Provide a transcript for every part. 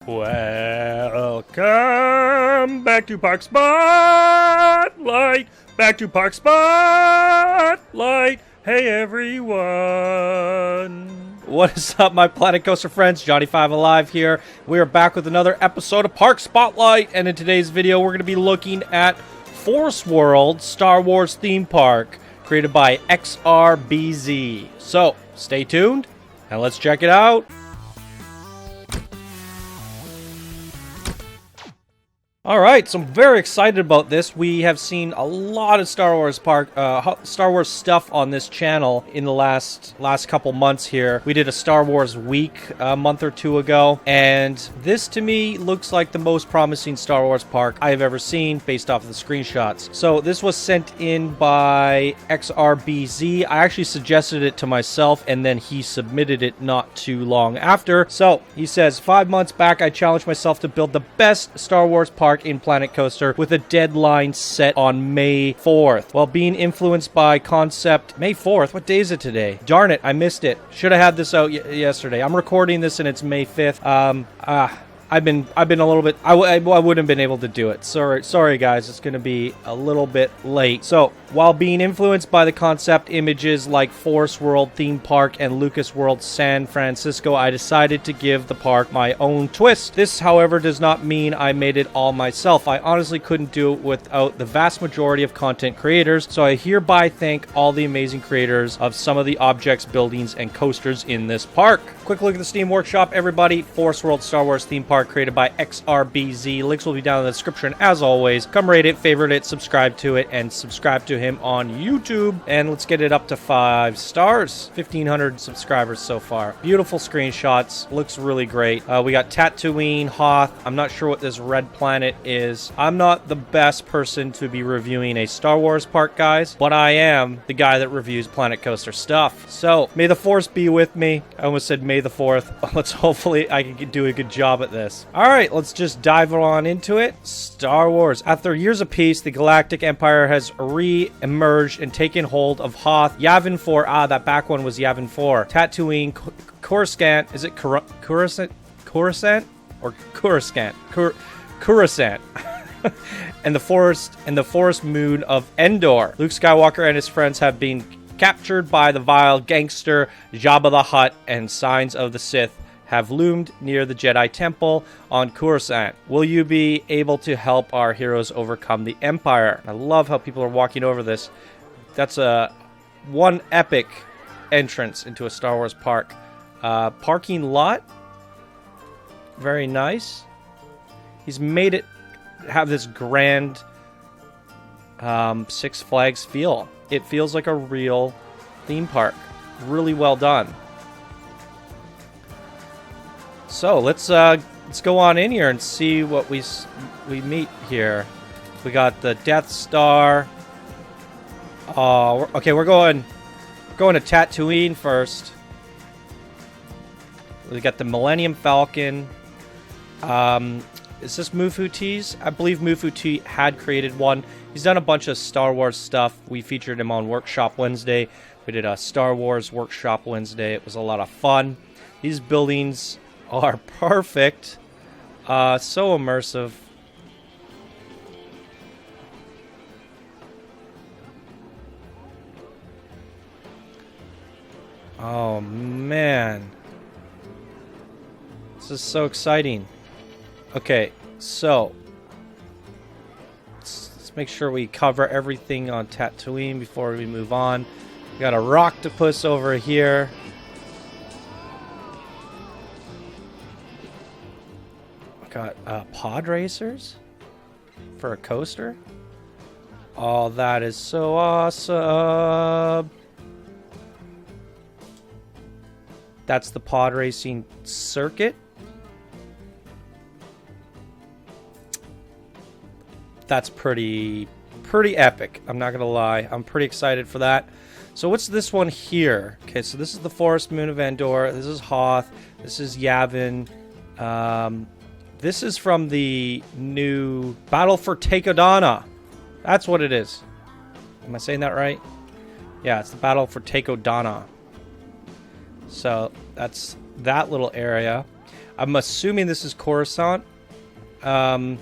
Welcome back to Park Spotlight. Back to Park Spotlight. Hey everyone. What is up, my Planet Coaster friends? Johnny5 Alive here. We are back with another episode of Park Spotlight, and in today's video we're going to be looking at Force World Star Wars theme park created by xRBz. So stay tuned and let's check it out. Alright, so I'm very excited about this. We have seen a lot of Star Wars stuff on this channel in the last couple months here. We did a Star Wars week a month or two ago, and this to me looks like the most promising Star Wars park I've ever seen based off of the screenshots. So this was sent in by xRBz. I actually suggested it to myself, and then he submitted it not too long after. So he says, 5 months back I challenged myself to build the best Star Wars park in Planet Coaster with a deadline set on May 4th. While being influenced by concept... May 4th? What day is it today? Darn it, I missed it. Should have had this out yesterday. I'm recording this and it's May 5th. I've been a little bit... I wouldn't have been able to do it. Sorry guys, it's going to be a little bit late. So, while being influenced by the concept images like Force World Theme Park and Lucas World San Francisco, I decided to give the park my own twist. This, however, does not mean I made it all myself. I honestly couldn't do it without the vast majority of content creators, so I hereby thank all the amazing creators of some of the objects, buildings, and coasters in this park. Quick look at the Steam Workshop, everybody. Force World Star Wars Theme Park created by xRBz. Links will be down in the description as always. Come rate it, favorite it, subscribe to it, and subscribe to him on YouTube. And let's get it up to 5 stars. 1,500 subscribers so far. Beautiful screenshots. Looks really great. We got Tatooine, Hoth. I'm not sure what this red planet is. I'm not the best person to be reviewing a Star Wars park, guys, but I am the guy that reviews Planet Coaster stuff. So, may the Force be with me. I almost said May the 4th. Let's hopefully I can do a good job at this. Alright, let's just dive on into it. Star Wars. After years of peace, the Galactic Empire has re-emerged and taken hold of Hoth, Yavin 4. That back one was Yavin 4. Tatooine, Coruscant. Is it Coruscant? Or Coruscant? Coruscant. and the forest moon of Endor. Luke Skywalker and his friends have been captured by the vile gangster Jabba the Hutt, and signs of the Sith have loomed near the Jedi Temple on Coruscant. Will you be able to help our heroes overcome the Empire? I love how people are walking over this. That's one epic entrance into a Star Wars park. Parking lot. Very nice. He's made it have this grand Six Flags feel. It feels like a real theme park. Really well done. So let's go on in here and see what we meet here. We got the Death Star. Okay, we're going to Tatooine first. We got the Millennium Falcon. Is this Mufu T's? I believe Mufu T had created one. He's done a bunch of Star Wars stuff. We featured him on Workshop Wednesday. We did a Star Wars Workshop Wednesday. It was a lot of fun. These buildings are perfect. So immersive. Oh man, this is so exciting. Okay, so let's make sure we cover everything on Tatooine before we move on. We got a Rocktopus over here. Got pod racers for a coaster. Oh, that is so awesome. That's the pod racing circuit. That's pretty epic. I'm not gonna lie. I'm pretty excited for that. So what's this one here? Okay, so this is the forest moon of Endor. This is Hoth. This is Yavin. This is from the new Battle for Takodana. That's what it is. Am I saying that right? Yeah, it's the Battle for Takodana. So that's that little area. I'm assuming this is Coruscant. I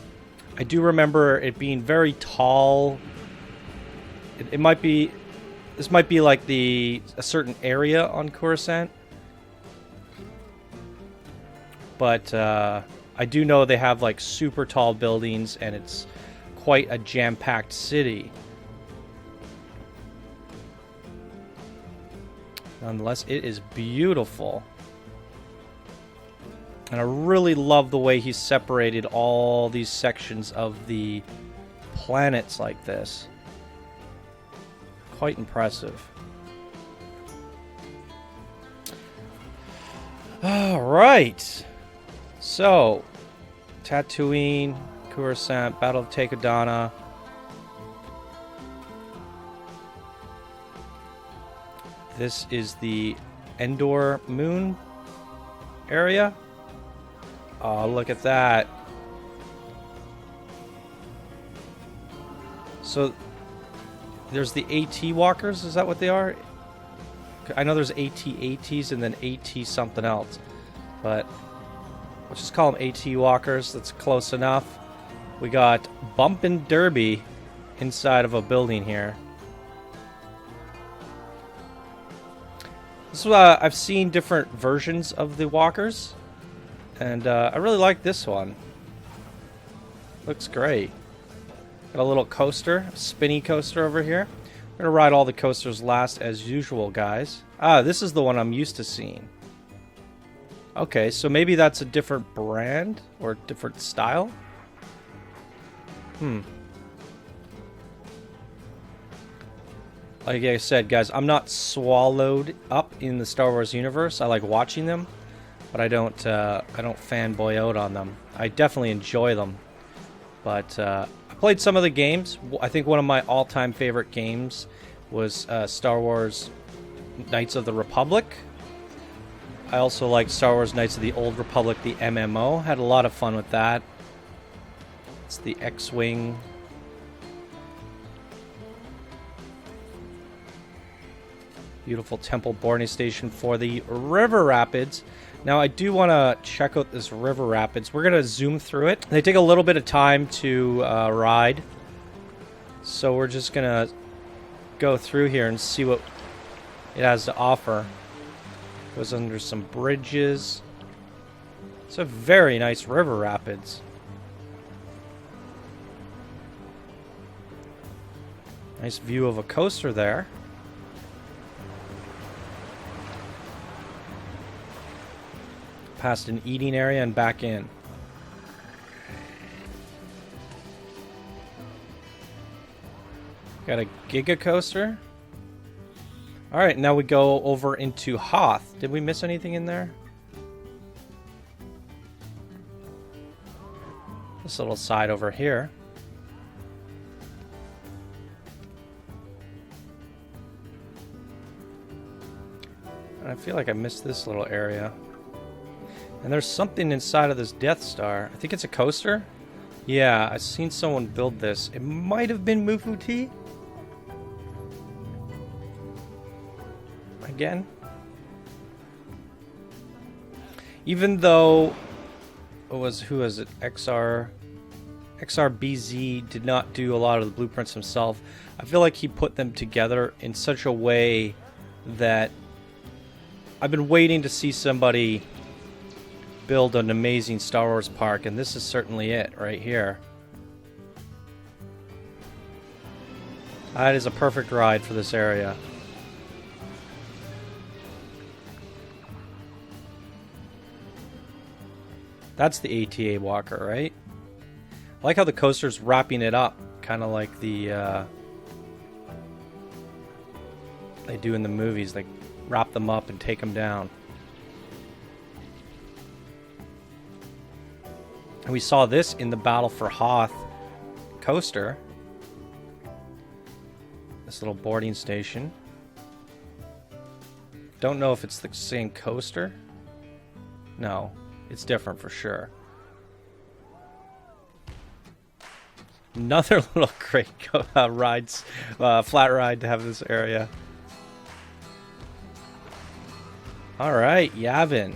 do remember it being very tall. It might be... This might be like a certain area on Coruscant. But I do know they have like super tall buildings and it's quite a jam-packed city. Nonetheless, it is beautiful. And I really love the way he separated all these sections of the planets like this. Quite impressive. Alright. So, Tatooine, Coruscant, Battle of Takodana. This is the Endor moon area. Oh, look at that. So, there's the AT walkers, is that what they are? I know there's AT-ATs and then AT something else. But, let's just call them AT walkers, that's close enough. We got Bump and Derby inside of a building here. This is, I've seen different versions of the walkers. And I really like this one. Looks great. Got a little coaster, a spinny coaster over here. We're going to ride all the coasters last as usual, guys. Ah, this is the one I'm used to seeing. Okay, so maybe that's a different brand or different style? Like I said, guys, I'm not swallowed up in the Star Wars universe. I like watching them, but I don't fanboy out on them. I definitely enjoy them. But I played some of the games. I think one of my all-time favorite games was Star Wars Knights of the Republic. I also like Star Wars Knights of the Old Republic, the MMO. Had a lot of fun with that. It's the X-Wing. Beautiful temple boarding station for the River Rapids. Now, I do want to check out this River Rapids. We're going to zoom through it. They take a little bit of time to ride. So we're just going to go through here and see what it has to offer. Goes under some bridges. It's a very nice River Rapids. Nice view of a coaster there. Past an eating area and back in. Got a Giga Coaster. Alright, now we go over into Hoth. Did we miss anything in there? This little side over here. And I feel like I missed this little area. And there's something inside of this Death Star. I think it's a coaster? Yeah, I've seen someone build this. It might have been Mufuti? Again? Even though it was, who was it? xRBz did not do a lot of the blueprints himself. I feel like he put them together in such a way that I've been waiting to see somebody build an amazing Star Wars park, and this is certainly it right here. That is a perfect ride for this area. That's the ATA walker, right? I like how the coaster's wrapping it up, kind of like the they do in the movies. They wrap them up and take them down. And we saw this in the Battle for Hoth coaster. This little boarding station. Don't know if it's the same coaster. No, it's different for sure. Another little great rides, flat ride to have this area. All right, Yavin.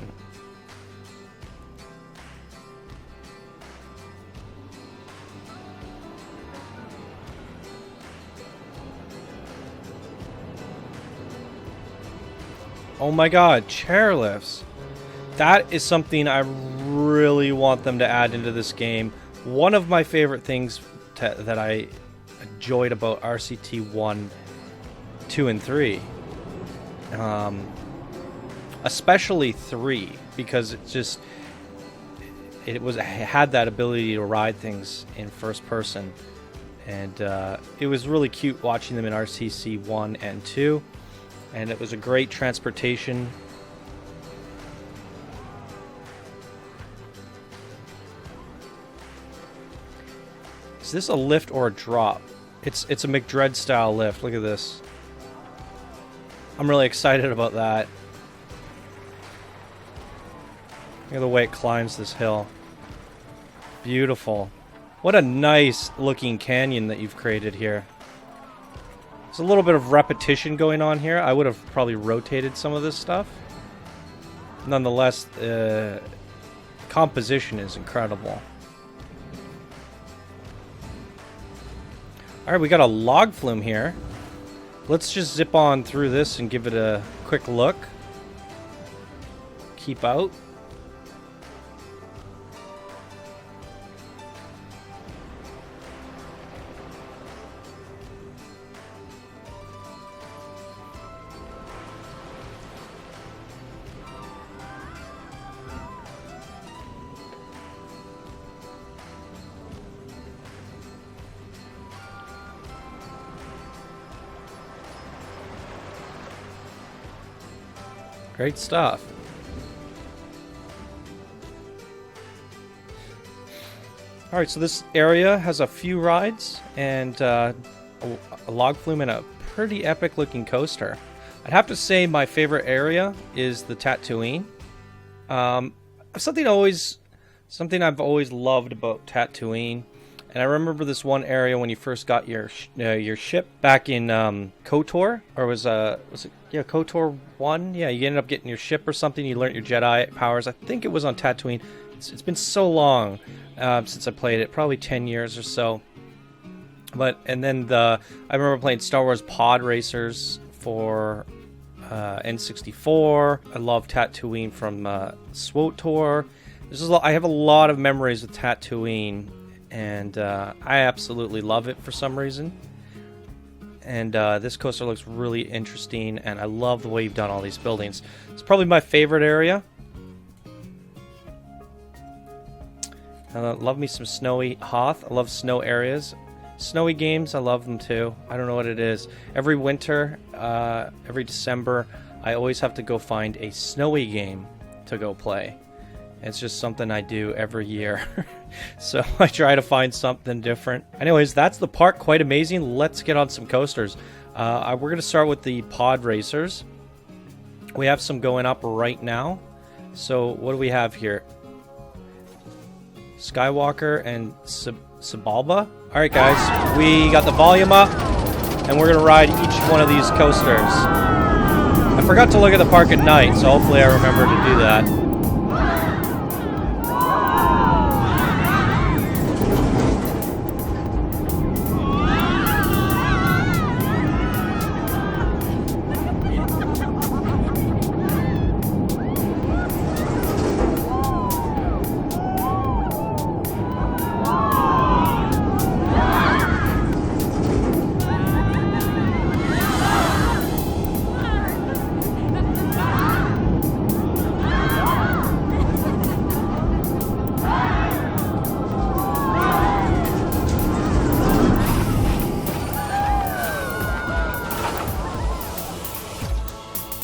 Oh my god, chairlifts. That is something I really want them to add into this game. One of my favorite things that I enjoyed about RCT 1, 2, and 3. Especially 3, because it had that ability to ride things in first person. And it was really cute watching them in RCT 1 and 2. And it was a great transportation. Is this a lift or a drop? It's a McDread style lift. Look at this. I'm really excited about that. Look at the way it climbs this hill. Beautiful. What a nice looking canyon that you've created here. There's a little bit of repetition going on here. I would have probably rotated some of this stuff. Nonetheless, composition is incredible. Alright, we got a log flume here. Let's just zip on through this and give it a quick look. Keep out. Great stuff. Alright, so this area has a few rides and a log flume and a pretty epic looking coaster. I'd have to say my favorite area is the Tatooine. Something I've always loved about Tatooine. And I remember this one area when you first got your ship back in KOTOR, or was it KOTOR 1? Yeah, you ended up getting your ship or something. You learned your Jedi powers. I think it was on Tatooine. It's been so long since I played it, probably 10 years or so. And then I remember playing Star Wars Pod Racers for N64. I love Tatooine from SWTOR. I have a lot of memories with Tatooine. And I absolutely love it for some reason. And this coaster looks really interesting, and I love the way you've done all these buildings. It's probably my favorite area. Love me some snowy Hoth. I love snow areas. Snowy games, I love them too. I don't know what it is. Every winter, every December, I always have to go find a snowy game to go play. It's just something I do every year. So I try to find something different. Anyways, that's the park. Quite amazing. Let's get on some coasters. We're going to start with the pod racers. We have some going up right now. So what do we have here? Skywalker and Sabalba. Alright guys, we got the volume up. And we're going to ride each one of these coasters. I forgot to look at the park at night, so hopefully I remember to do that.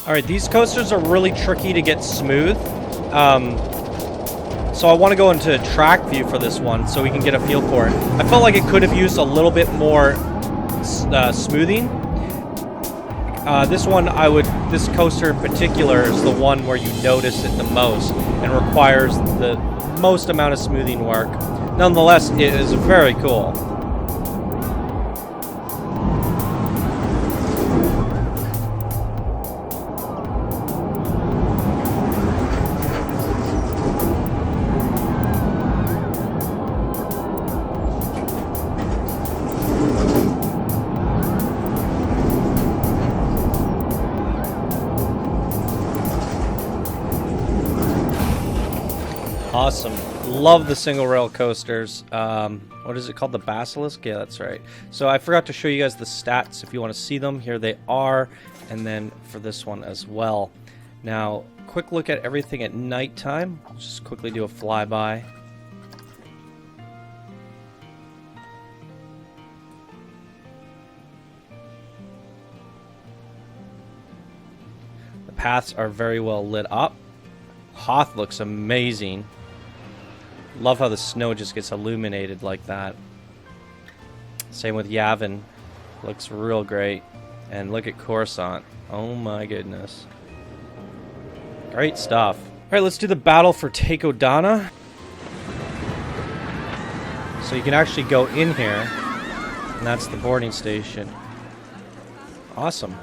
Alright, these coasters are really tricky to get smooth. So I want to go into track view for this one so we can get a feel for it. I felt like it could have used a little bit more smoothing. This coaster in particular is the one where you notice it the most and requires the most amount of smoothing work. Nonetheless, it is very cool. Awesome. Love the single rail coasters. What is it called? The Basilisk? Yeah, that's right. So I forgot to show you guys the stats. If you want to see them, here they are. And then for this one as well. Now, quick look at everything at nighttime. Just quickly do a flyby. The paths are very well lit up. Hoth looks amazing. Love how the snow just gets illuminated like that. Same with Yavin. Looks real great. And look at Coruscant. Oh my goodness. Great stuff. Alright, let's do the battle for Takodana. So you can actually go in here. And that's the boarding station. Awesome.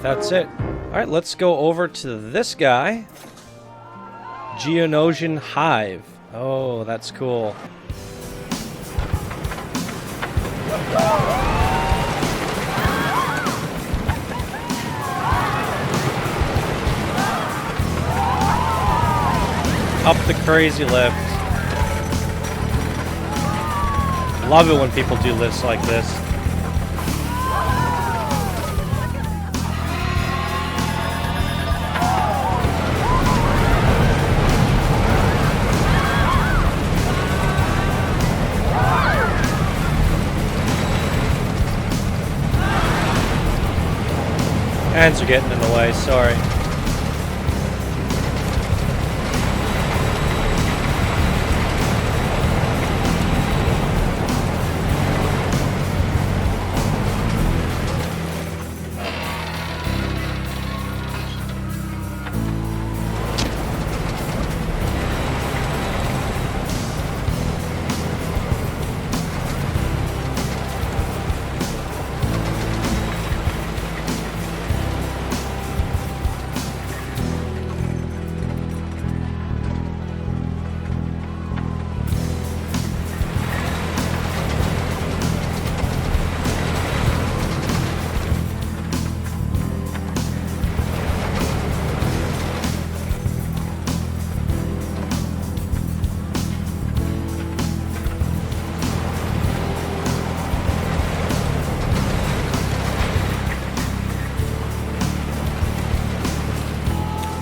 That's it. Alright, let's go over to this guy. Geonosian Hive. Oh, that's cool. Up the crazy lift. Love it when people do lifts like this. Hands are getting in the way, sorry.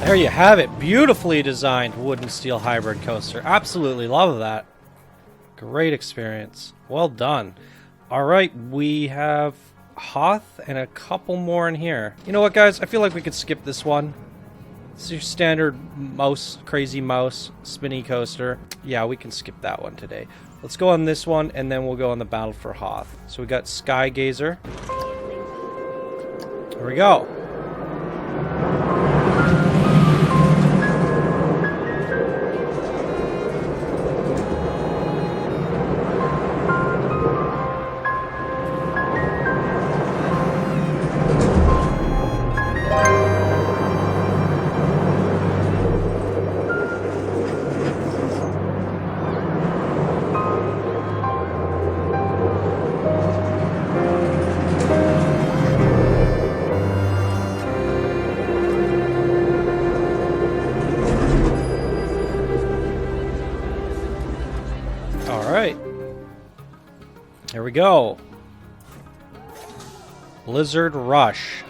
There you have it. Beautifully designed wooden steel hybrid coaster. Absolutely love that. Great experience. Well done. Alright, we have Hoth and a couple more in here. You know what, guys? I feel like we could skip this one. This is your standard mouse, crazy mouse, spinny coaster. Yeah, we can skip that one today. Let's go on this one, and then we'll go on the battle for Hoth. So we got Skygazer. Here we go. Alright. Here we go. Blizzard Rush.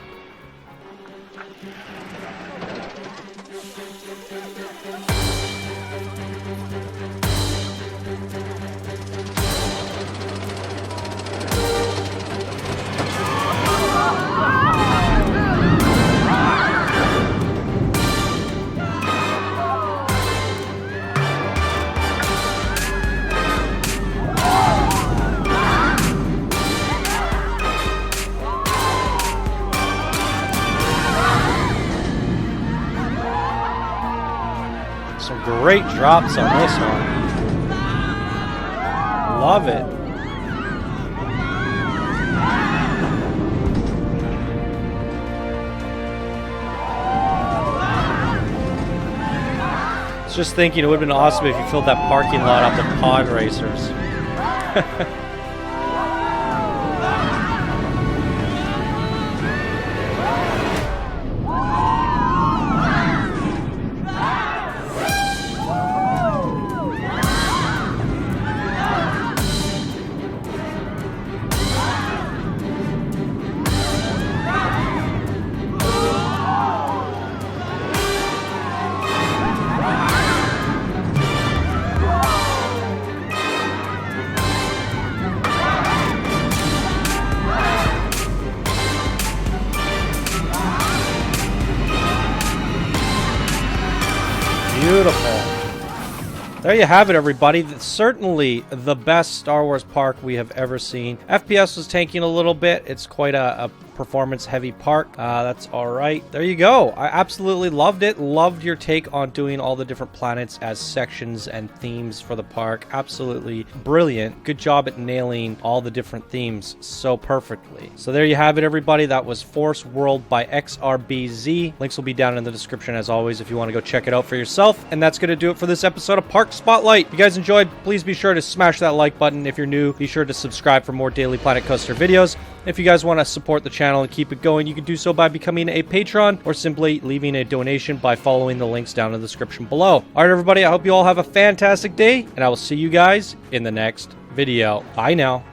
great drops on this one. Love it. Just thinking it would have been awesome if you filled that parking lot up with pod racers. Beautiful. There you have it, everybody. Certainly the best Star Wars park we have ever seen. FPS was tanking a little bit. It's quite a performance-heavy park. That's all right. There you go. I absolutely loved it. Loved your take on doing all the different planets as sections and themes for the park. Absolutely brilliant. Good job at nailing all the different themes so perfectly. So there you have it, everybody. That was Force World by xRBz. Links will be down in the description as always if you want to go check it out for yourself. And that's going to do it for this episode of Park Spotlight. If you guys enjoyed, please be sure to smash that like button. If you're new, be sure to subscribe for more daily Planet Coaster videos. If you guys want to support the channel and keep it going, you can do so by becoming a patron or simply leaving a donation by following the links down in the description below. All right, everybody, I hope you all have a fantastic day, and I will see you guys in the next video. Bye now.